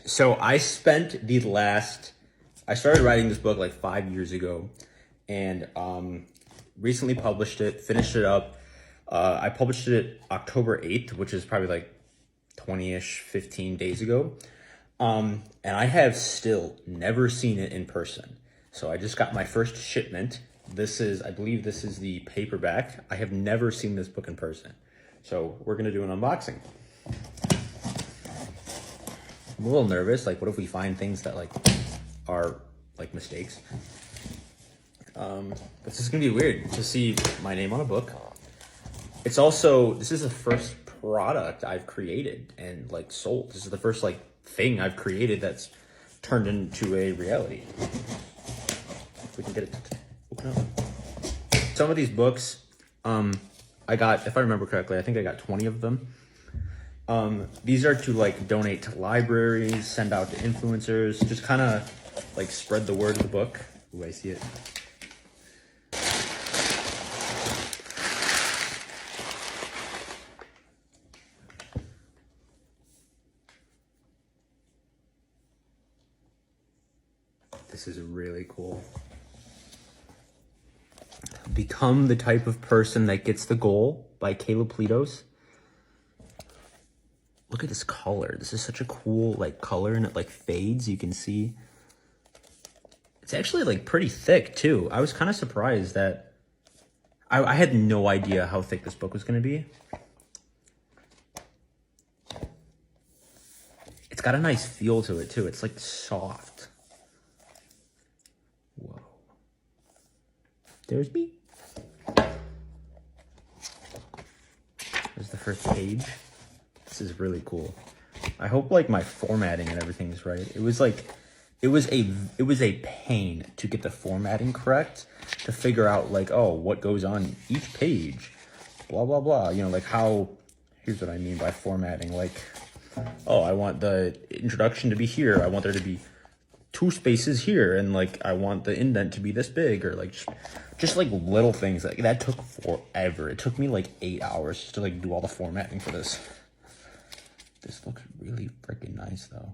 So I started writing this book like 5 years ago, and recently published it, finished it up. I published it October 8th, which is probably like 20-ish, 15 days ago. And I have still never seen it in person. So I just got my first shipment. I believe this is the paperback. I have never seen this book in person. So we're gonna do an unboxing. I'm a little nervous. Like, what if we find things that like are like mistakes? But this is gonna be weird to see my name on a book. This is the first product I've created and like sold. This is the first like thing I've created that's turned into a reality. If we can get it to open up. Some of these books, I got, if I remember correctly, I think I got 20 of them. These are to like donate to libraries, send out to influencers, just kind of like spread the word of the book. Ooh, I see it. This is really cool. Become the type of person that gets the goal by Cayleb Pletos. Look at this color. This is such a cool like color, and it like fades. You can see it's actually like pretty thick too. I was kind of surprised that I had no idea how thick this book was going to be. It's got a nice feel to it too. It's like soft. Whoa. There's me. There's the first page. This is really cool. I hope like my formatting and everything is right. It was a pain to get the formatting correct, to figure out like, oh, what goes on each page, blah, blah, blah. You know, like here's what I mean by formatting. Like, oh, I want the introduction to be here. I want there to be 2 spaces here. And like, I want the indent to be this big, or like just like little things like that took forever. It took me like 8 hours just to like do all the formatting for this. This looks really freaking nice though.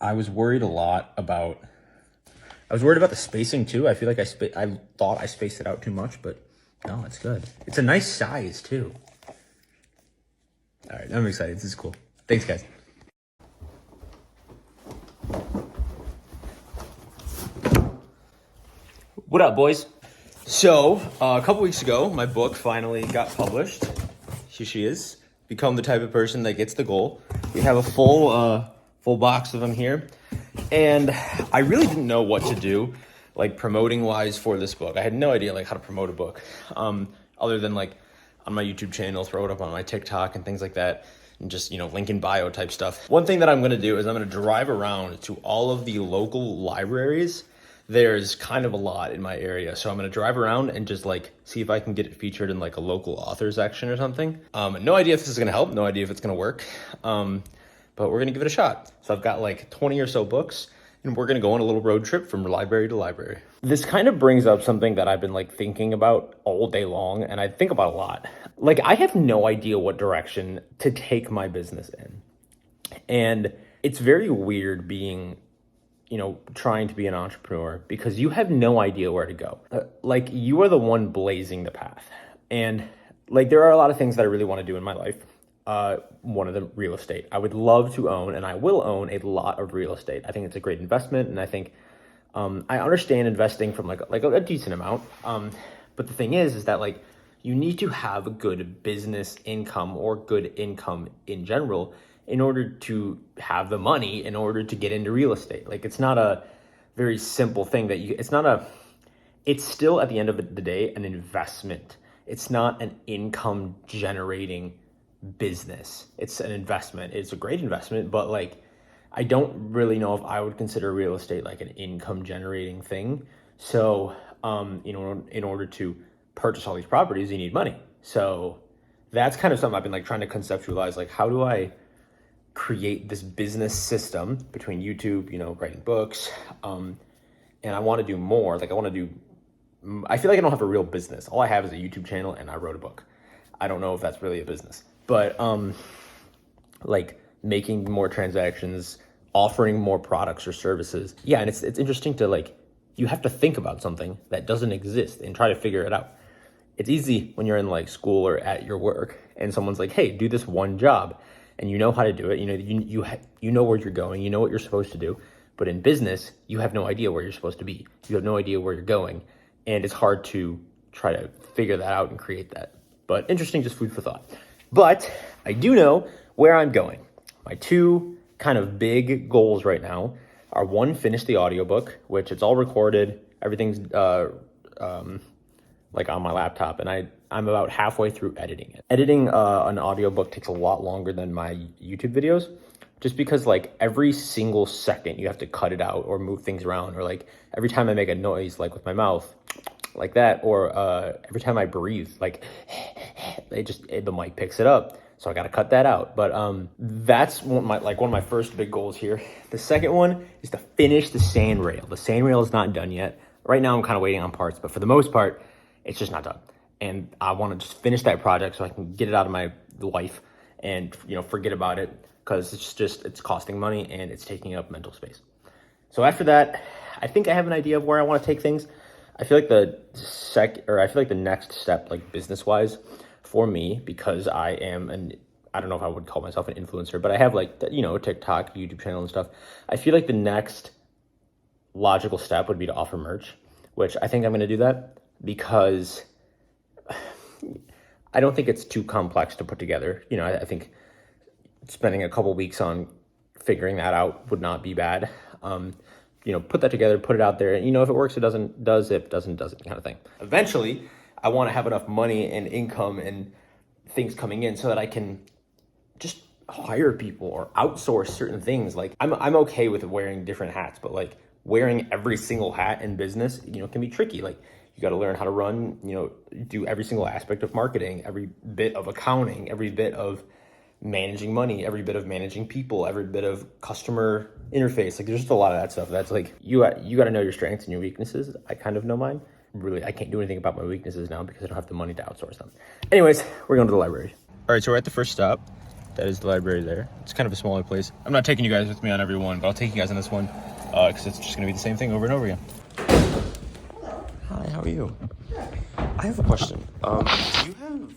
I was worried about the spacing too. I feel like I thought I spaced it out too much, but no, it's good. It's a nice size too. All right, I'm excited. This is cool. Thanks, guys. What up, boys? So, a couple weeks ago, my book finally got published. Here she is. Become the type of person that gets the goal. We have a full box of them here. And I really didn't know what to do, like promoting wise for this book. I had no idea like how to promote a book, other than like on my YouTube channel, throw it up on my TikTok and things like that. And just, you know, link in bio type stuff. One thing that I'm going to do is I'm going to drive around to all of the local libraries. There's kind of a lot in my area. So I'm going to drive around and just like see if I can get it featured in like a local author section or something. No idea if this is going to help. No idea if it's going to work. But we're going to give it a shot. So I've got like 20 or so books, and we're going to go on a little road trip from library to library. This kind of brings up something that I've been like thinking about all day long, and I think about a lot. Like, I have no idea what direction to take my business in. And it's very weird being, you know, trying to be an entrepreneur, because you have no idea where to go. Like, you are the one blazing the path. And like, there are a lot of things that I really want to do in my life. One of them, real estate. I would love to own, and I will own, a lot of real estate. I think it's a great investment, and I think I understand investing from like a decent amount. But the thing is that like, you need to have a good business income, or good income in general, in order to have the money in order to get into real estate. Like, it's not a very simple thing that it's still at the end of the day an investment. It's not an income generating business. It's an investment. It's a great investment, but like, I don't really know if I would consider real estate like an income generating thing. So, you know, in order to purchase all these properties, you need money. So that's kind of something I've been like trying to conceptualize, like, how do I create this business system between YouTube, you know, writing books, and I want to do more. Like, I feel like I don't have a real business. All I have is a YouTube channel, and I wrote a book. I don't know if that's really a business, but like, making more transactions, offering more products or services. Yeah, and it's interesting to like, you have to think about something that doesn't exist and try to figure it out. It's easy when you're in like school or at your work and someone's like, hey, do this one job, and you know how to do it. You know where you're going, you know what you're supposed to do. But in business, you have no idea where you're supposed to be. You have no idea where you're going. And it's hard to try to figure that out and create that. But interesting, just food for thought. But I do know where I'm going. My two kind of big goals right now are, one, finish the audiobook, which it's all recorded. Everything's like on my laptop, and I'm about halfway through editing it. Editing an audiobook takes a lot longer than my YouTube videos, just because like every single second you have to cut it out or move things around, or like every time I make a noise like with my mouth like that, or every time I breathe, like the mic picks it up, so I got to cut that out. But that's one of my first big goals here. The second one is to finish the sand rail. The sand rail is not done yet. Right now I'm kind of waiting on parts, but for the most part it's just not done. And I want to just finish that project so I can get it out of my life and forget about it, because it's costing money and it's taking up mental space. So after that, I think I have an idea of where I want to take things. I feel like the next step, like business wise for me, because I don't know if I would call myself an influencer, but I have like TikTok, YouTube channel and stuff. I feel like the next logical step would be to offer merch, which I think I'm going to do that, because I don't think it's too complex to put together. I think spending a couple weeks on figuring that out would not be bad. Put that together, put it out there, and if it works, it does it doesn't kind of thing. Eventually, I want to have enough money and income and things coming in so that I can just hire people or outsource certain things. Like I'm okay with wearing different hats, but like wearing every single hat in business, can be tricky. Like you got to learn how to run, do every single aspect of marketing, every bit of accounting, every bit of managing money, every bit of managing people, every bit of customer interface. Like there's just a lot of that stuff. That's like, you got to know your strengths and your weaknesses. I kind of know mine. Really, I can't do anything about my weaknesses now because I don't have the money to outsource them. Anyways, we're going to the library. All right, so we're at the first stop. That is the library there. It's kind of a smaller place. I'm not taking you guys with me on every one, but I'll take you guys on this one because it's just going to be the same thing over and over again. Hi, how are you? I have a question. Do you have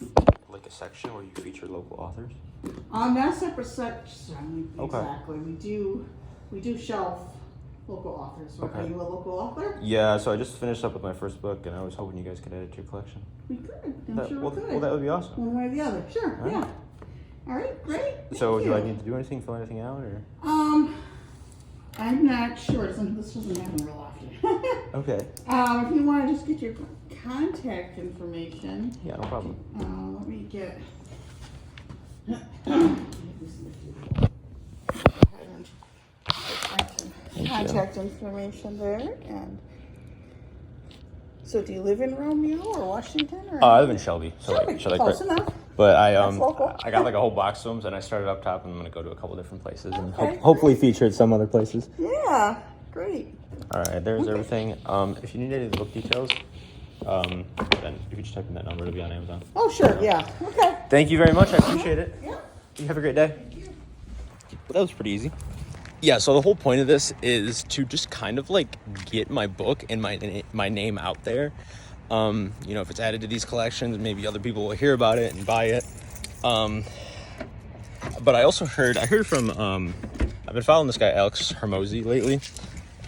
like a section where you feature local authors? Not a separate section. Okay. Exactly. We do shelf local authors. Okay. Are you a local author? Yeah, so I just finished up with my first book, and I was hoping you guys could add it to your collection. We could. I'm sure we could. Well, that would be awesome. One way or the other. Sure. All right. Yeah. All right. Great. So Thank do I you. need to do anything, fill anything out, or? I'm not sure. This doesn't happen real often. Okay. If you want to just get your contact information. Yeah, no problem. Let me get. Contact information there. And so, do you live in Romeo or Washington? Or I live in Shelby. So Shelby, close enough. But That's local. I got like a whole box of them, and I started up top, and I'm gonna go to a couple different places, and Okay. hopefully featured some other places. Yeah, great. All right, there's everything. If you need any of the book details, then you can just type in that number to be on Amazon. Oh, sure, yeah. Okay. Thank you very much. I appreciate it. Yeah. You have a great day. Well, that was pretty easy. Yeah, so the whole point of this is to just kind of like get my book and my name out there. If it's added to these collections, maybe other people will hear about it and buy it. But I also heard from, I've been following this guy, Alex Hermosi, lately,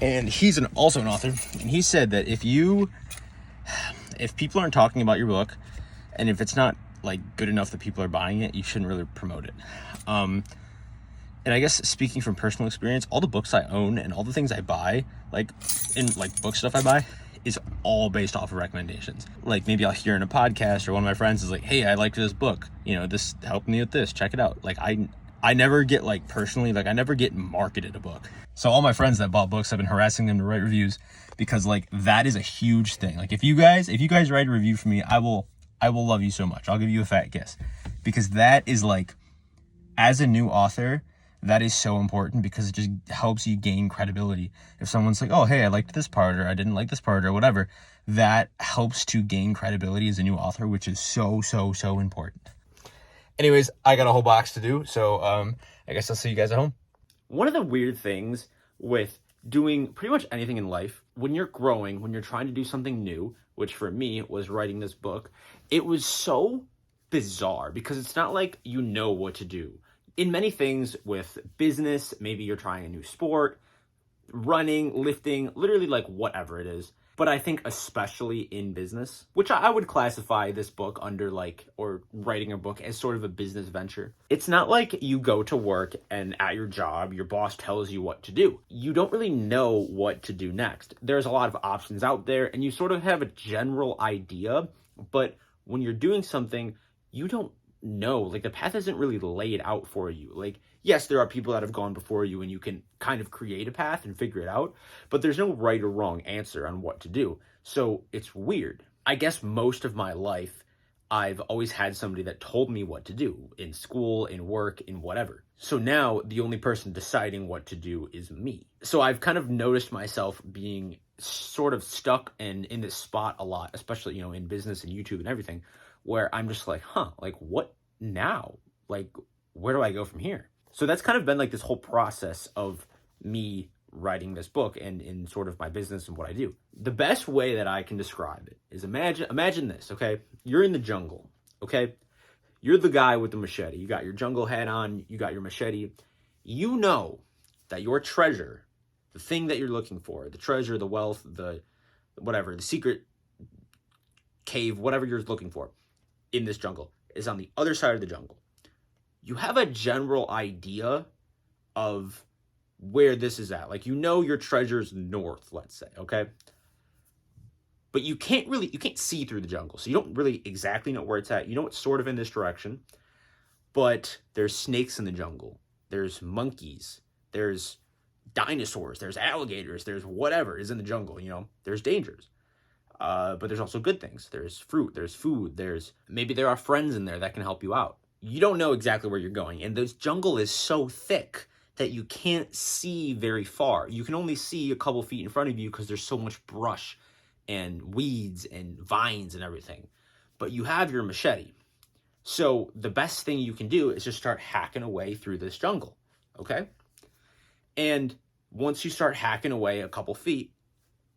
and he's also an author, and he said that if people aren't talking about your book, and if it's not like good enough that people are buying it, you shouldn't really promote it. And I guess speaking from personal experience, all the books I own and all the things I buy, like book stuff I buy, is all based off of recommendations. Like maybe I'll hear in a podcast or one of my friends is like, hey, I liked this book. This helped me with this. Check it out. Like I never get like personally, like I never get marketed a book. So all my friends that bought books, I've been harassing them to write reviews because like that is a huge thing. Like if you guys write a review for me, I will love you so much. I'll give you a fat kiss, because that is like, as a new author, that is so important because it just helps you gain credibility. If someone's like, oh, hey, I liked this part, or I didn't like this part, or whatever, that helps to gain credibility as a new author, which is so, so, so important. Anyways, I got a whole box to do, so I guess I'll see you guys at home. One of the weird things with doing pretty much anything in life, when you're growing, when you're trying to do something new, which for me was writing this book, it was so bizarre because it's not like you know what to do. In many things with business, maybe you're trying a new sport, running, lifting, literally like whatever it is. But I think especially in business, which I would classify this book under like, or writing a book as sort of a business venture. It's not like you go to work and at your job, your boss tells you what to do. You don't really know what to do next. There's a lot of options out there and you sort of have a general idea, but when you're doing something, you don't know, like the path isn't really laid out for you. Like, yes, there are people that have gone before you and you can kind of create a path and figure it out, but there's no right or wrong answer on what to do. So it's weird. I guess most of my life, I've always had somebody that told me what to do in school, in work, in whatever. So now the only person deciding what to do is me. So I've kind of noticed myself being sort of stuck and in this spot a lot, especially, you know, in business and YouTube and everything, where I'm just like, like what now? Like, where do I go from here? So that's kind of been like this whole process of me writing this book and in sort of my business and what I do. The best way that I can describe it is imagine this, okay? You're in the jungle, okay? You're the guy with the machete. You got your jungle hat on, you got your machete. You know that your treasure, the thing that you're looking for, the treasure, the wealth, the whatever, the secret cave, whatever you're looking for in this jungle is on the other side of the jungle. You have a general idea of where this is at. Like, you know your treasure's north, let's say, okay? But you can't see through the jungle. So you don't really exactly know where it's at. You know it's sort of in this direction, but there's snakes in the jungle. There's monkeys. There's dinosaurs. There's alligators. There's whatever is in the jungle, you know? There's dangers. But there's also good things. There's fruit, there's food, maybe there are friends in there that can help you out. You don't know exactly where you're going. And this jungle is so thick that you can't see very far. You can only see a couple feet in front of you because there's so much brush and weeds and vines and everything. But you have your machete. So the best thing you can do is just start hacking away through this jungle, okay? And once you start hacking away a couple feet,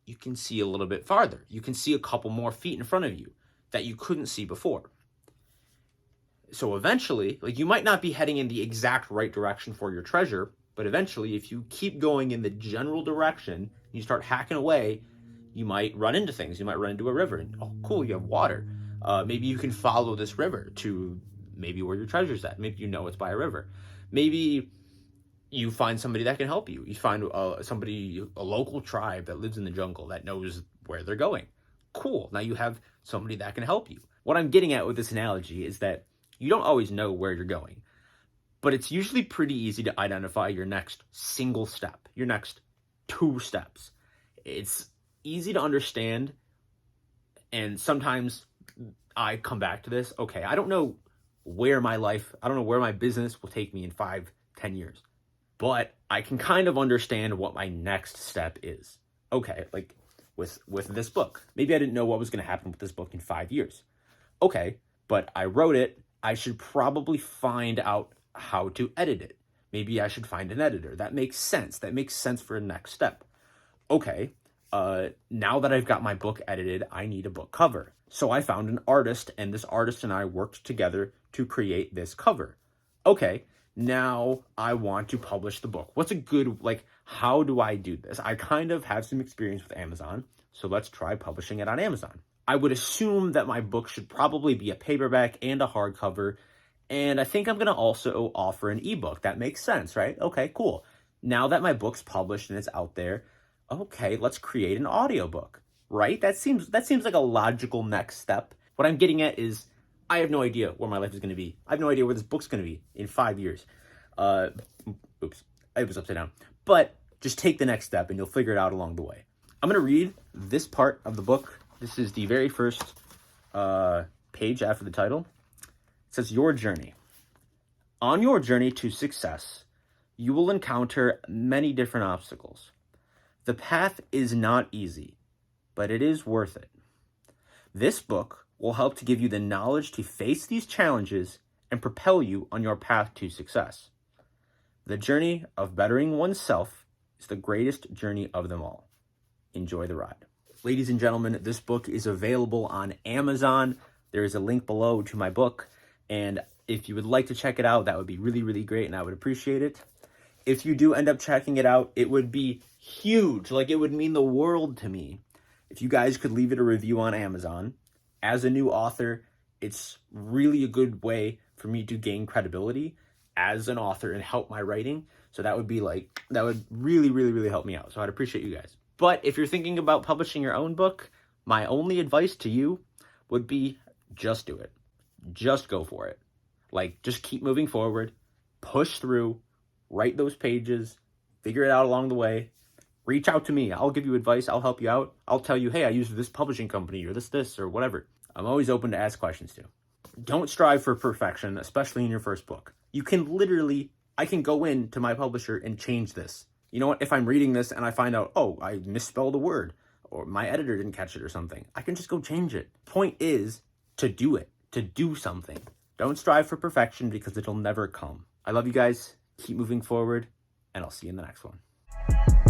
you can see a little bit farther. You can see a couple more feet in front of you that you couldn't see before. So eventually, like, you might not be heading in the exact right direction for your treasure, but eventually, if you keep going in the general direction, you start hacking away, you might run into things. You might run into a river and, oh, cool, you have water. Maybe you can follow this river to maybe where your treasure's at. Maybe you know it's by a river. Maybe you find somebody that can help you. You find a local tribe that lives in the jungle that knows where they're going. Cool. Now you have somebody that can help you. What I'm getting at with this analogy is that you don't always know where you're going, but it's usually pretty easy to identify your next single step, your next 2 steps. It's easy to understand, and sometimes I come back to this. Okay, I don't know where my business will take me in 5-10 years. But I can kind of understand what my next step is. Okay, like with this book. Maybe I didn't know what was going to happen with this book in 5 years. Okay, but I wrote it. I should probably find out how to edit it. Maybe I should find an editor. That makes sense. That makes sense for a next step. Okay, now that I've got my book edited, I need a book cover. So I found an artist, and this artist and I worked together to create this cover. Okay, now I want to publish the book. What's a good, how do I do this? I kind of have some experience with Amazon, so let's try publishing it on Amazon. I would assume that my book should probably be a paperback and a hardcover, and I think I'm going to also offer an ebook. That makes sense, right? Okay, cool. Now that my book's published and it's out there, okay, let's create an audiobook, right? That seems like a logical next step. What I'm getting at is I have no idea where my life is going to be. I have no idea where this book's going to be in 5 years. Oops, it was upside down. But just take the next step and you'll figure it out along the way. I'm going to read this part of the book. This is the very first page after the title. It says, "Your journey. On your journey to success, you will encounter many different obstacles. The path is not easy, but it is worth it. This book will help to give you the knowledge to face these challenges and propel you on your path to success. The journey of bettering oneself is the greatest journey of them all. Enjoy the ride. Ladies and gentlemen, this book is available on Amazon. There is a link below to my book, and if you would like to check it out, that would be really, really great, and I would appreciate it. If you do end up checking it out, it would be huge. Like, it would mean the world to me if you guys could leave it a review on Amazon. As a new author, it's really a good way for me to gain credibility as an author and help my writing. So that would be like, that would really, really, really help me out. So I'd appreciate you guys. But if you're thinking about publishing your own book, my only advice to you would be just do it. Just go for it. Like, just keep moving forward, push through, write those pages, figure it out along the way. Reach out to me. I'll give you advice. I'll help you out. I'll tell you, hey, I use this publishing company or this, or whatever. I'm always open to ask questions too. Don't strive for perfection, especially in your first book. You can literally, I can go into my publisher and change this. You know what? If I'm reading this and I find out, oh, I misspelled a word, or my editor didn't catch it or something, I can just go change it. Point is to do it, to do something. Don't strive for perfection because it'll never come. I love you guys. Keep moving forward, and I'll see you in the next one.